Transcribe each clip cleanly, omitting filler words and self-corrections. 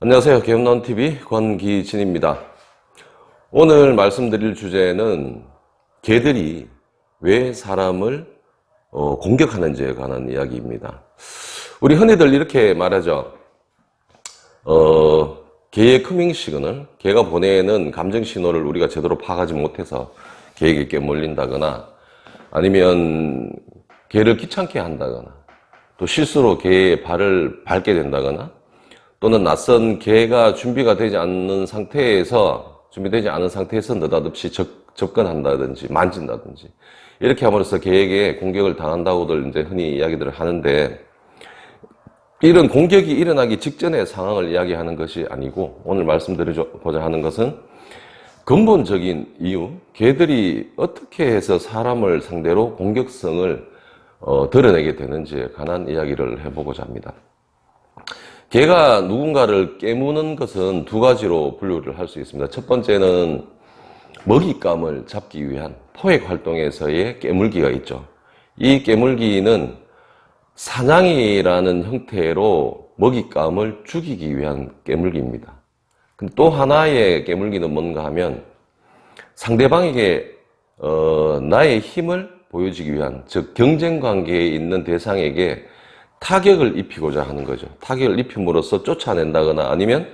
안녕하세요. 개운나온TV 권기진입니다. 오늘 말씀드릴 주제는 개들이 왜 사람을 공격하는지에 관한 이야기입니다. 우리 흔히들 이렇게 말하죠. 개의 커밍 시그널, 개가 보내는 감정 신호를 우리가 제대로 파악하지 못해서 개에게 깨몰린다거나 아니면 개를 귀찮게 한다거나 또 실수로 개의 발을 밟게 된다거나 또는 낯선 개가 준비되지 않은 상태에서 느닷없이 접근한다든지 만진다든지 이렇게 함으로써 개에게 공격을 당한다고들 이제 흔히 이야기들을 하는데, 이런 공격이 일어나기 직전의 상황을 이야기하는 것이 아니고 오늘 말씀드리고자 하는 것은 근본적인 이유, 개들이 어떻게 해서 사람을 상대로 공격성을 드러내게 되는지에 관한 이야기를 해보고자 합니다. 개가 누군가를 깨무는 것은 두 가지로 분류를 할 수 있습니다. 첫 번째는 먹잇감을 잡기 위한 포획 활동에서의 깨물기가 있죠. 이 깨물기는 사냥이라는 형태로 먹잇감을 죽이기 위한 깨물기입니다. 또 하나의 깨물기는 뭔가 하면 상대방에게 나의 힘을 보여주기 위한, 즉 경쟁 관계에 있는 대상에게 타격을 입히고자 하는 거죠. 타격을 입힘으로써 쫓아낸다거나 아니면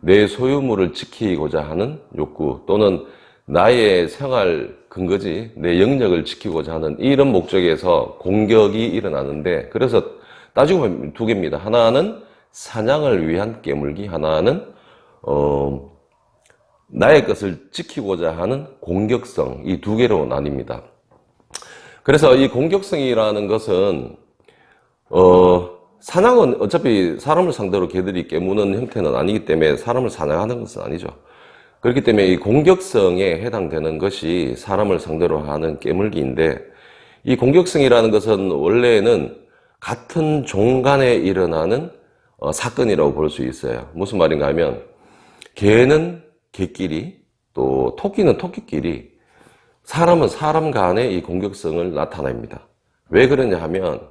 내 소유물을 지키고자 하는 욕구, 또는 나의 생활 근거지, 내 영역을 지키고자 하는 이런 목적에서 공격이 일어나는데, 그래서 따지고 보면 두 개입니다. 하나는 사냥을 위한 깨물기, 하나는 나의 것을 지키고자 하는 공격성, 이 두 개로 나뉩니다. 그래서 이 공격성이라는 것은 사냥은 어차피 사람을 상대로 개들이 깨무는 형태는 아니기 때문에 사람을 사냥하는 것은 아니죠. 그렇기 때문에 이 공격성에 해당되는 것이 사람을 상대로 하는 깨물기인데, 이 공격성이라는 것은 원래는 같은 종 간에 일어나는 사건이라고 볼 수 있어요. 무슨 말인가 하면 개는 개끼리, 또 토끼는 토끼끼리, 사람은 사람 간의 이 공격성을 나타냅니다. 왜 그러냐 하면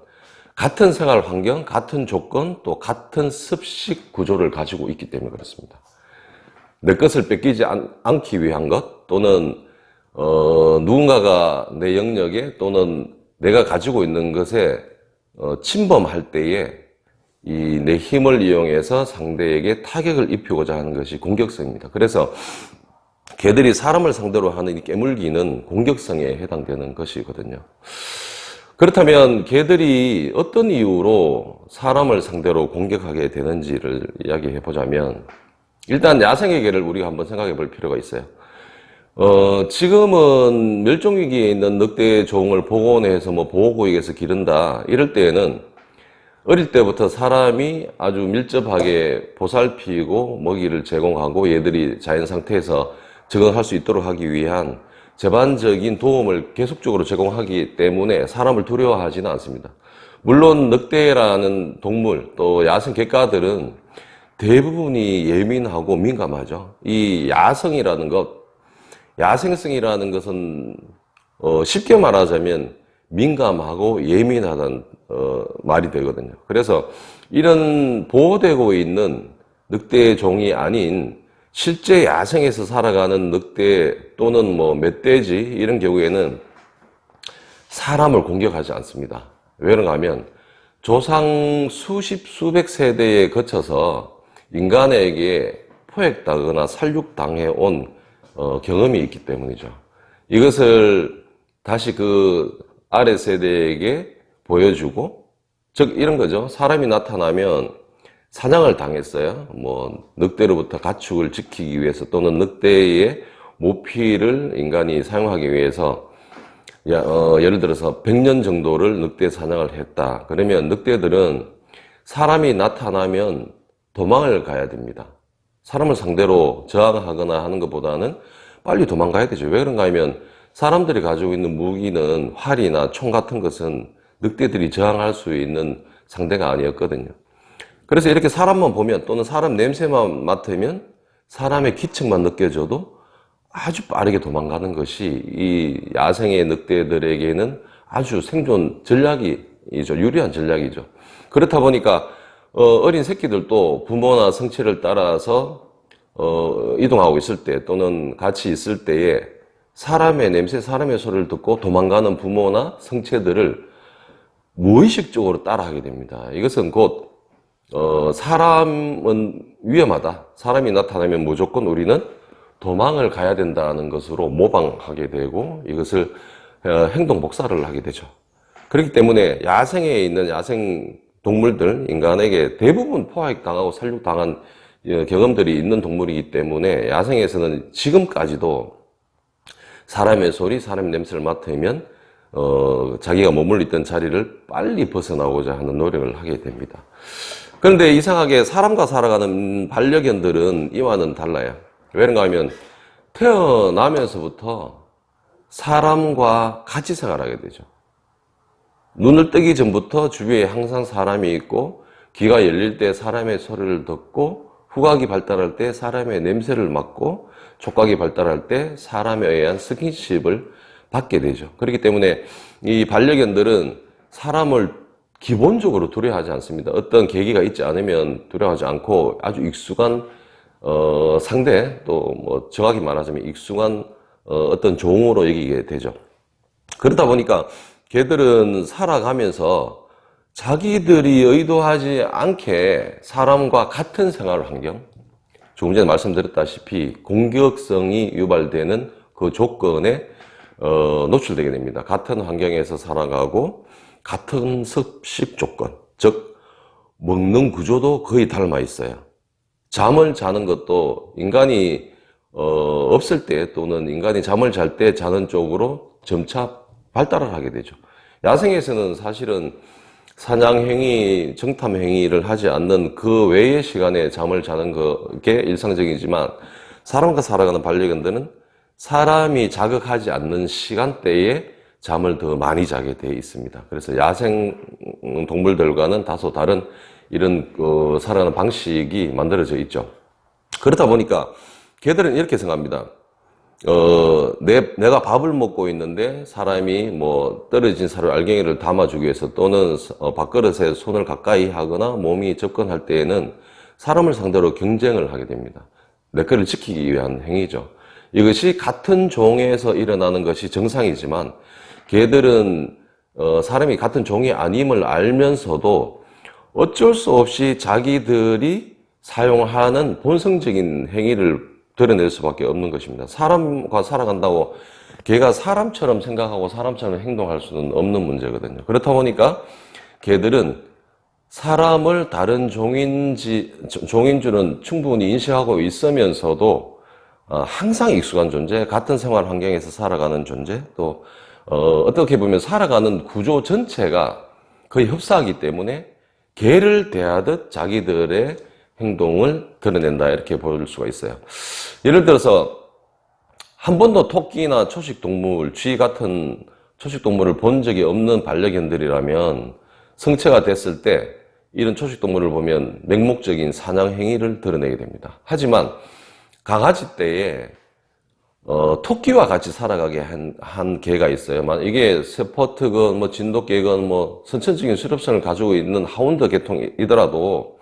같은 생활 환경, 같은 조건, 또 같은 습식 구조를 가지고 있기 때문에 그렇습니다. 내 것을 뺏기지 않기 위한 것, 또는 누군가가 내 영역에 또는 내가 가지고 있는 것에 침범할 때에 이 내 힘을 이용해서 상대에게 타격을 입히고자 하는 것이 공격성입니다. 그래서 개들이 사람을 상대로 하는 이 깨물기는 공격성에 해당되는 것이거든요. 그렇다면 개들이 어떤 이유로 사람을 상대로 공격하게 되는지를 이야기해 보자면, 일단 야생의 개를 우리가 한번 생각해 볼 필요가 있어요. 지금은 멸종위기에 있는 늑대 종을 복원해서 보호구역에서 기른다, 이럴 때에는 어릴 때부터 사람이 아주 밀접하게 보살피고 먹이를 제공하고 얘들이 자연 상태에서 적응할 수 있도록 하기 위한 제반적인 도움을 계속적으로 제공하기 때문에 사람을 두려워하지는 않습니다. 물론 늑대라는 동물, 또 야생 객가들은 대부분이 예민하고 민감하죠. 이 야생성이라는 것은 쉽게 말하자면 민감하고 예민하다는 말이 되거든요. 그래서 이런 보호되고 있는 늑대 종이 아닌 실제 야생에서 살아가는 늑대 또는 멧돼지, 이런 경우에는 사람을 공격하지 않습니다. 왜 그런가 하면 조상 수십 수백 세대에 거쳐서 인간에게 포획당하거나 살육당해 온 경험이 있기 때문이죠. 이것을 다시 그 아래 세대에게 보여주고, 즉 이런 거죠. 사람이 나타나면 사냥을 당했어요. 늑대로부터 가축을 지키기 위해서, 또는 늑대의 모피를 인간이 사용하기 위해서 예를 들어서 100년 정도를 늑대 사냥을 했다. 그러면 늑대들은 사람이 나타나면 도망을 가야 됩니다. 사람을 상대로 저항하거나 하는 것보다는 빨리 도망가야 되죠. 왜 그런가 하면 사람들이 가지고 있는 무기는 활이나 총 같은 것은 늑대들이 저항할 수 있는 상대가 아니었거든요. 그래서 이렇게 사람만 보면, 또는 사람 냄새만 맡으면, 사람의 기척만 느껴져도 아주 빠르게 도망가는 것이 이 야생의 늑대들에게는 아주 생존 전략이죠. 유리한 전략이죠. 그렇다 보니까 어린 새끼들도 부모나 성체를 따라서 이동하고 있을 때 또는 같이 있을 때에 사람의 냄새, 사람의 소리를 듣고 도망가는 부모나 성체들을 무의식적으로 따라하게 됩니다. 이것은 곧 사람은 위험하다. 사람이 나타나면 무조건 우리는 도망을 가야 된다는 것으로 모방하게 되고 이것을 행동 복사를 하게 되죠. 그렇기 때문에 야생에 있는 야생 동물들, 인간에게 대부분 포획당하고 살육당한 경험들이 있는 동물이기 때문에 야생에서는 지금까지도 사람의 소리, 사람의 냄새를 맡으면 자기가 머물러 있던 자리를 빨리 벗어나고자 하는 노력을 하게 됩니다. 그런데 이상하게 사람과 살아가는 반려견들은 이와는 달라요. 왜그런가 하면 태어나면서부터 사람과 같이 생활하게 되죠. 눈을 뜨기 전부터 주위에 항상 사람이 있고 귀가 열릴 때 사람의 소리를 듣고 후각이 발달할 때 사람의 냄새를 맡고 촉각이 발달할 때 사람에 의한 스킨십을 받게 되죠. 그렇기 때문에 이 반려견들은 사람을 기본적으로 두려워하지 않습니다. 어떤 계기가 있지 않으면 두려워하지 않고 아주 익숙한 상대, 또 뭐 정확히 말하자면 익숙한 어떤 종으로 여기게 되죠. 그러다 보니까 개들은 살아가면서 자기들이 의도하지 않게 사람과 같은 생활 환경, 조금 전에 말씀드렸다시피 공격성이 유발되는 그 조건에 노출되게 됩니다. 같은 환경에서 살아가고 같은 습식 조건, 즉 먹는 구조도 거의 닮아 있어요. 잠을 자는 것도 인간이 없을 때 또는 인간이 잠을 잘 때 자는 쪽으로 점차 발달을 하게 되죠. 야생에서는 사실은 사냥행위, 정탐행위를 하지 않는 그 외의 시간에 잠을 자는 게 일상적이지만 사람과 살아가는 반려견들은 사람이 자극하지 않는 시간대에 잠을 더 많이 자게 되어 있습니다. 그래서 야생 동물들과는 다소 다른 이런 살아가는 방식이 만들어져 있죠. 그러다 보니까 개들은 이렇게 생각합니다. 내가 밥을 먹고 있는데 사람이 뭐 떨어진 사료 알갱이를 담아주기 위해서 또는 밥그릇에 손을 가까이 하거나 몸이 접근할 때에는 사람을 상대로 경쟁을 하게 됩니다. 내 거를 지키기 위한 행위죠. 이것이 같은 종에서 일어나는 것이 정상이지만 개들은 사람이 같은 종이 아님을 알면서도 어쩔 수 없이 자기들이 사용하는 본성적인 행위를 드러낼 수밖에 없는 것입니다. 사람과 살아간다고 개가 사람처럼 생각하고 사람처럼 행동할 수는 없는 문제거든요. 그렇다 보니까 개들은 사람을 다른 종인 줄은 충분히 인식하고 있으면서도 항상 익숙한 존재, 같은 생활 환경에서 살아가는 존재, 또 어떻게 보면 살아가는 구조 전체가 거의 흡사하기 때문에 개를 대하듯 자기들의 행동을 드러낸다 이렇게 볼 수가 있어요. 예를 들어서 한 번도 토끼나 초식동물, 쥐 같은 초식동물을 본 적이 없는 반려견들이라면 성체가 됐을 때 이런 초식동물을 보면 맹목적인 사냥 행위를 드러내게 됩니다. 하지만 강아지 때에 토끼와 같이 살아가게 한 개가 있어요. 이게 세퍼트건 뭐 진돗개건 뭐 선천적인 수렵성을 가지고 있는 하운드 계통이더라도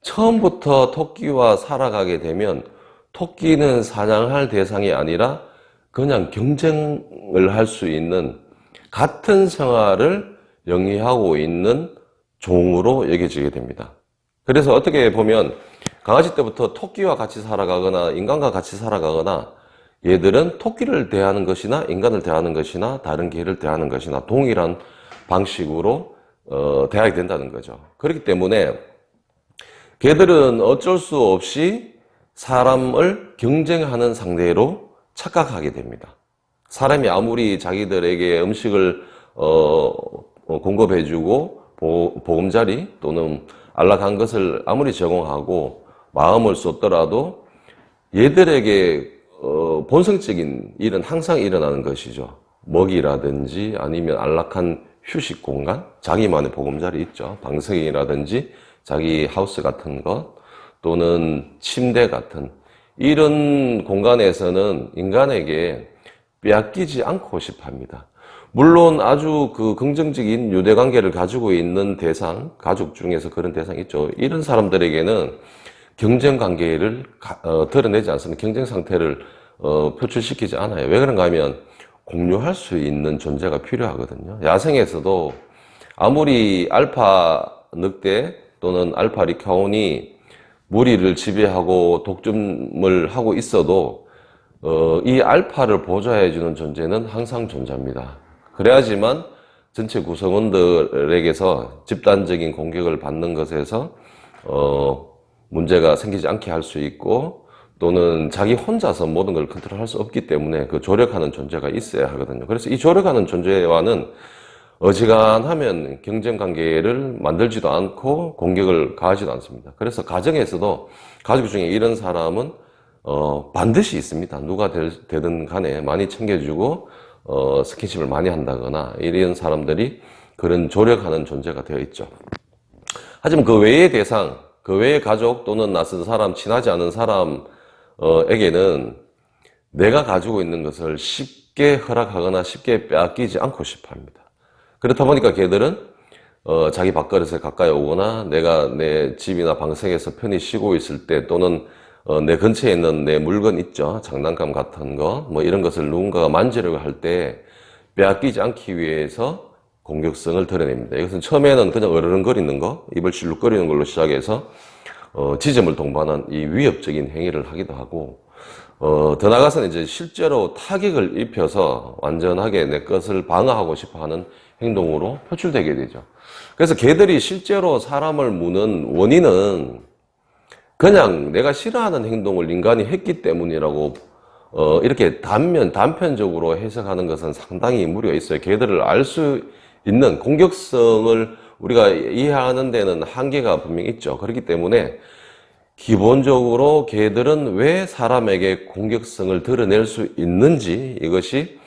처음부터 토끼와 살아가게 되면 토끼는 사냥할 대상이 아니라 그냥 경쟁을 할 수 있는 같은 생활을 영위하고 있는 종으로 여겨지게 됩니다. 그래서 어떻게 보면 강아지 때부터 토끼와 같이 살아가거나 인간과 같이 살아가거나 얘들은 토끼를 대하는 것이나 인간을 대하는 것이나 다른 개를 대하는 것이나 동일한 방식으로 대하게 된다는 거죠. 그렇기 때문에 개들은 어쩔 수 없이 사람을 경쟁하는 상대로 착각하게 됩니다. 사람이 아무리 자기들에게 음식을 공급해주고 보금자리 또는 안락한 것을 아무리 제공하고 마음을 쏟더라도 얘들에게 본성적인 일은 항상 일어나는 것이죠. 먹이라든지 아니면 안락한 휴식 공간, 자기만의 보금자리 있죠. 방석이라든지 자기 하우스 같은 것 또는 침대 같은 이런 공간에서는 인간에게 빼앗기지 않고 싶어 합니다. 물론 아주 그 긍정적인 유대 관계를 가지고 있는 대상, 가족 중에서 그런 대상이 있죠. 이런 사람들에게는 경쟁 관계를 드러내지 않습니다. 경쟁 상태를 표출시키지 않아요. 왜 그런가 하면 공유할 수 있는 존재가 필요하거든요. 야생에서도 아무리 알파 늑대 또는 알파 리카온이 무리를 지배하고 독점을 하고 있어도 이 알파를 보좌해주는 존재는 항상 존재합니다. 그래야지만 전체 구성원들에게서 집단적인 공격을 받는 것에서 문제가 생기지 않게 할 수 있고, 또는 자기 혼자서 모든 걸 컨트롤할 수 없기 때문에 그 조력하는 존재가 있어야 하거든요. 그래서 이 조력하는 존재와는 어지간하면 경쟁 관계를 만들지도 않고 공격을 가하지도 않습니다. 그래서 가정에서도 가족 중에 이런 사람은 반드시 있습니다. 누가 되든 간에 많이 챙겨주고 스킨십을 많이 한다거나 이런 사람들이 그런 조력하는 존재가 되어 있죠. 하지만 그 외의 대상, 그 외의 가족 또는 낯선 사람, 친하지 않은 사람에게는 내가 가지고 있는 것을 쉽게 허락하거나 쉽게 빼앗기지 않고 싶어 합니다. 그렇다 보니까 걔들은 자기 밥그릇에 가까이 오거나 내가 내 집이나 방석에서 편히 쉬고 있을 때, 또는 내 근처에 있는 내 물건 있죠, 장난감 같은 거, 뭐 이런 것을 누군가가 만지려고 할 때 빼앗기지 않기 위해서 공격성을 드러냅니다. 이것은 처음에는 그냥 어르렁거리는 거, 입을 실룩거리는 걸로 시작해서 지점을 동반한 이 위협적인 행위를 하기도 하고, 더 나아가서는 이제 실제로 타격을 입혀서 완전하게 내 것을 방어하고 싶어 하는 행동으로 표출되게 되죠. 그래서 걔들이 실제로 사람을 무는 원인은 그냥 내가 싫어하는 행동을 인간이 했기 때문이라고 이렇게 단편적으로 해석하는 것은 상당히 무리가 있어요. 걔들을 알 수 있는 공격성을 우리가 이해하는 데는 한계가 분명히 있죠. 그렇기 때문에 기본적으로 걔들은 왜 사람에게 공격성을 드러낼 수 있는지, 이것이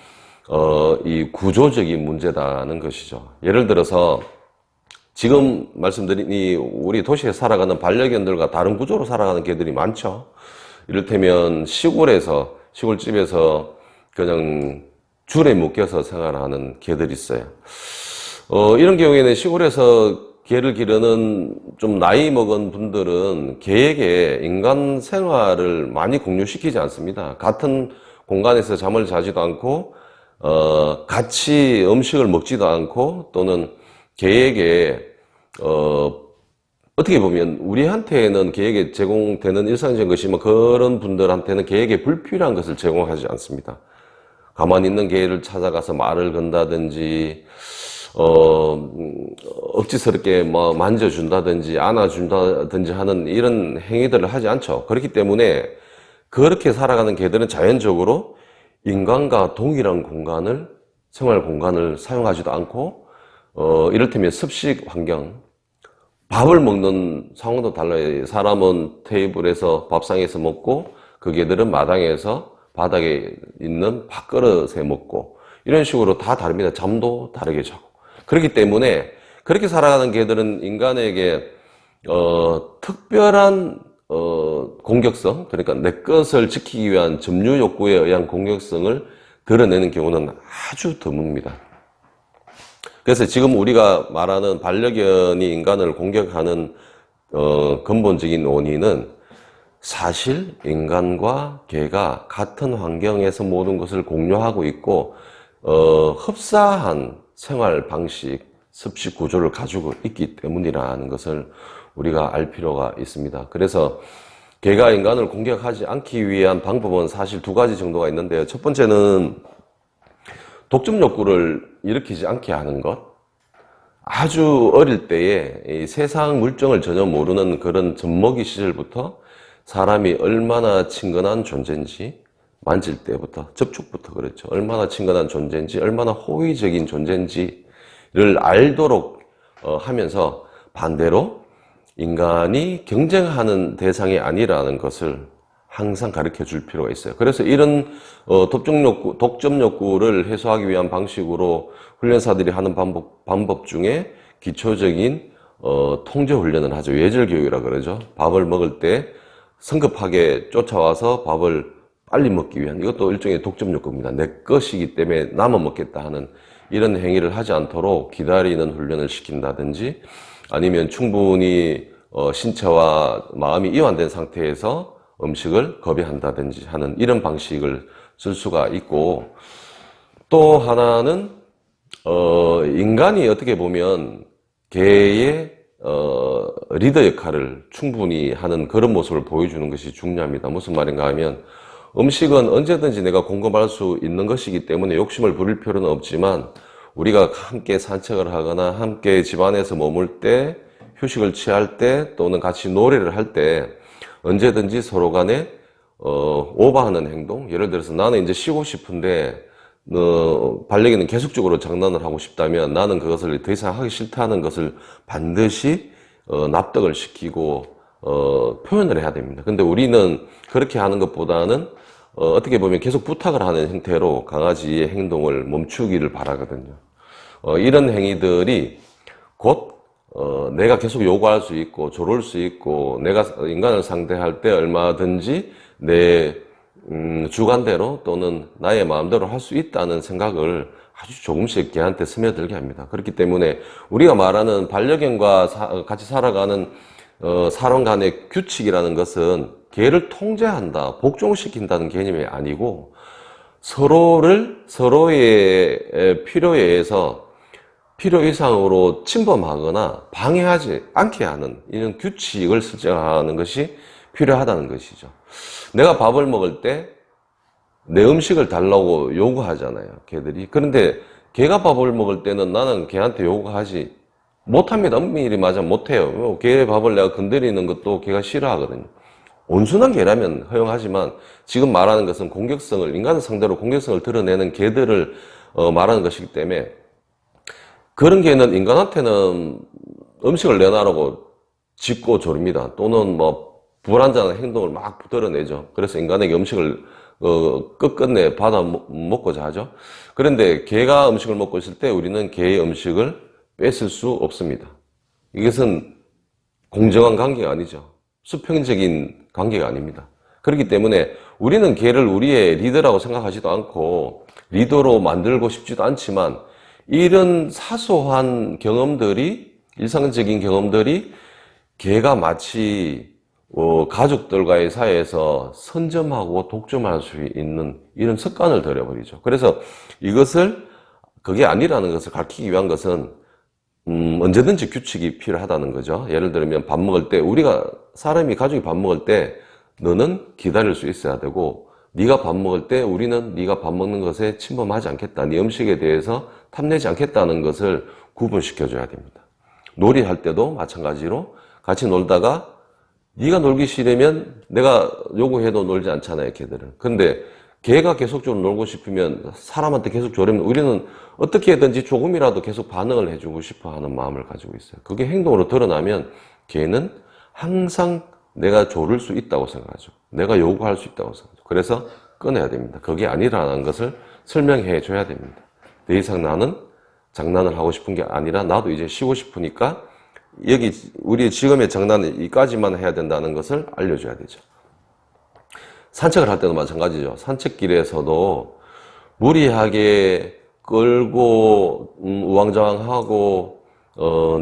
이 구조적인 문제다는 것이죠. 예를 들어서 지금 말씀드린 이 우리 도시에 살아가는 반려견들과 다른 구조로 살아가는 개들이 많죠. 이를테면 시골집에서 그냥 줄에 묶여서 생활하는 개들이 있어요. 이런 경우에는 시골에서 개를 기르는 좀 나이 먹은 분들은 개에게 인간 생활을 많이 공유시키지 않습니다. 같은 공간에서 잠을 자지도 않고, 같이 음식을 먹지도 않고, 또는 개에게, 어떻게 보면 우리한테는 개에게 제공되는 일상적인 것이면 그런 분들한테는 개에게 불필요한 것을 제공하지 않습니다. 가만히 있는 개를 찾아가서 말을 건다든지, 억지스럽게 뭐 만져준다든지 안아준다든지 하는 이런 행위들을 하지 않죠. 그렇기 때문에 그렇게 살아가는 개들은 자연적으로 인간과 동일한 생활 공간을 사용하지도 않고, 이를테면 습식 환경, 밥을 먹는 상황도 달라요. 사람은 테이블에서 밥상에서 먹고, 그 개들은 마당에서 바닥에 있는 밥그릇에 먹고, 이런 식으로 다 다릅니다. 잠도 다르게 자고. 그렇기 때문에 그렇게 살아가는 개들은 인간에게 특별한 공격성, 그러니까 내 것을 지키기 위한 점유 욕구에 의한 공격성을 드러내는 경우는 아주 드뭅니다. 그래서 지금 우리가 말하는 반려견이 인간을 공격하는 근본적인 원인은 사실 인간과 개가 같은 환경에서 모든 것을 공유하고 있고, 흡사한 생활 방식, 습식 구조를 가지고 있기 때문이라는 것을 우리가 알 필요가 있습니다. 그래서 개가 인간을 공격하지 않기 위한 방법은 사실 두 가지 정도가 있는데요. 첫 번째는 독점 욕구를 일으키지 않게 하는 것. 아주 어릴 때에 이 세상 물정을 전혀 모르는 그런 젖먹이 시절부터 사람이 얼마나 친근한 존재인지, 만질 때부터, 접촉부터 그렇죠. 얼마나 친근한 존재인지, 얼마나 호의적인 존재인지를 알도록 하면서, 반대로 인간이 경쟁하는 대상이 아니라는 것을 항상 가르쳐 줄 필요가 있어요. 그래서 이런 독점 욕구를 해소하기 위한 방식으로 훈련사들이 하는 방법 중에 기초적인 통제 훈련을 하죠. 예절교육이라 그러죠. 밥을 먹을 때 성급하게 쫓아와서 밥을 빨리 먹기 위한, 이것도 일종의 독점 욕구입니다. 내 것이기 때문에 나만 먹겠다 하는 이런 행위를 하지 않도록 기다리는 훈련을 시킨다든지, 아니면 충분히 신체와 마음이 이완된 상태에서 음식을 겁이한다든지 하는 이런 방식을 쓸 수가 있고, 또 하나는 인간이 어떻게 보면 개의 리더 역할을 충분히 하는 그런 모습을 보여주는 것이 중요합니다. 무슨 말인가 하면, 음식은 언제든지 내가 공급할 수 있는 것이기 때문에 욕심을 부릴 필요는 없지만, 우리가 함께 산책을 하거나 함께 집안에서 머물 때, 휴식을 취할 때, 또는 같이 놀이를 할 때 언제든지 서로 간에 오버하는 행동, 예를 들어서 나는 이제 쉬고 싶은데 반려견은 계속적으로 장난을 하고 싶다면 나는 그것을 더 이상 하기 싫다는 것을 반드시 납득을 시키고 표현을 해야 됩니다. 근데 우리는 그렇게 하는 것보다는 어떻게 보면 계속 부탁을 하는 형태로 강아지의 행동을 멈추기를 바라거든요. 이런 행위들이 곧 내가 계속 요구할 수 있고 조를 수 있고, 내가 인간을 상대할 때 얼마든지 내 주관대로 또는 나의 마음대로 할 수 있다는 생각을 아주 조금씩 개한테 스며들게 합니다. 그렇기 때문에 우리가 말하는 반려견과 같이 살아가는 사람 간의 규칙이라는 것은 개를 통제한다, 복종시킨다는 개념이 아니고, 서로의 필요에 의해서 필요 이상으로 침범하거나 방해하지 않게 하는 이런 규칙을 설정하는 것이 필요하다는 것이죠. 내가 밥을 먹을 때 내 음식을 달라고 요구하잖아요, 개들이. 그런데 개가 밥을 먹을 때는 나는 개한테 요구하지 못합니다. 엄밀히 말하자면 못해요. 개의 밥을 내가 건드리는 것도 개가 싫어하거든요. 온순한 개라면 허용하지만, 지금 말하는 것은 공격성을, 인간을 상대로 공격성을 드러내는 개들을 말하는 것이기 때문에, 그런 개는 인간한테는 음식을 내놔라고 짖고 조릅니다. 또는 뭐 불안정한 행동을 막 드러내죠. 그래서 인간에게 음식을 끝끝내 받아 먹고자 하죠. 그런데 개가 음식을 먹고 있을 때 우리는 개의 음식을 뺏을 수 없습니다. 이것은 공정한 관계가 아니죠. 수평적인 관계가 아닙니다. 그렇기 때문에 우리는 개를 우리의 리더라고 생각하지도 않고 리더로 만들고 싶지도 않지만, 이런 사소한 경험들이, 일상적인 경험들이 개가 마치 가족들과의 사이에서 선점하고 독점할 수 있는 이런 습관을 들여버리죠. 그래서 이것을, 그게 아니라는 것을 가르치기 위한 것은 언제든지 규칙이 필요하다는 거죠. 예를 들면 밥 먹을 때, 사람이 가족이 밥 먹을 때 너는 기다릴 수 있어야 되고, 네가 밥 먹을 때 우리는 네가 밥 먹는 것에 침범하지 않겠다, 네 음식에 대해서 탐내지 않겠다는 것을 구분시켜 줘야 됩니다. 놀이할 때도 마찬가지로 같이 놀다가 네가 놀기 싫으면 내가 요구해도 놀지 않잖아요, 개들은. 근데 개가 계속적으로 놀고 싶으면, 사람한테 계속 조르면 우리는 어떻게든지 조금이라도 계속 반응을 해주고 싶어 하는 마음을 가지고 있어요. 그게 행동으로 드러나면 개는 항상 내가 조를 수 있다고 생각하죠. 내가 요구할 수 있다고 생각하죠. 그래서 끊어야 됩니다. 그게 아니라는 것을 설명해 줘야 됩니다. 더 이상 나는 장난을 하고 싶은 게 아니라 나도 이제 쉬고 싶으니까 여기 우리의 지금의 장난은 이까지만 해야 된다는 것을 알려줘야 되죠. 산책을 할 때도 마찬가지죠. 산책길에서도 무리하게 끌고 우왕좌왕하고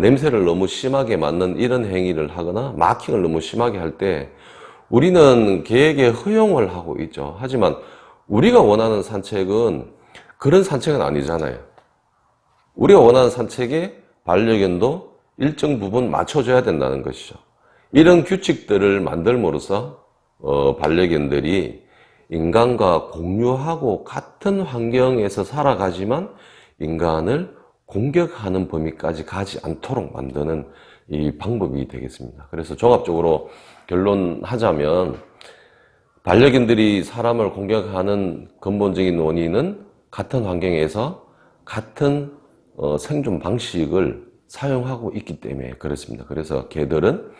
냄새를 너무 심하게 맡는 이런 행위를 하거나 마킹을 너무 심하게 할 때 우리는 개에게 허용을 하고 있죠. 하지만 우리가 원하는 산책은 그런 산책은 아니잖아요. 우리가 원하는 산책에 반려견도 일정 부분 맞춰줘야 된다는 것이죠. 이런 규칙들을 만들므로써 반려견들이 인간과 공유하고 같은 환경에서 살아가지만 인간을 공격하는 범위까지 가지 않도록 만드는 이 방법이 되겠습니다. 그래서 종합적으로 결론하자면, 반려견들이 사람을 공격하는 근본적인 원인은 같은 환경에서 같은 생존 방식을 사용하고 있기 때문에 그렇습니다. 그래서 개들은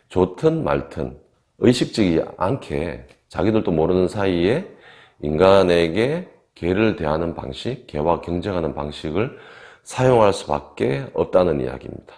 좋든 말든 의식적이지 않게 자기들도 모르는 사이에 인간에게 개를 대하는 방식, 개와 경쟁하는 방식을 사용할 수밖에 없다는 이야기입니다.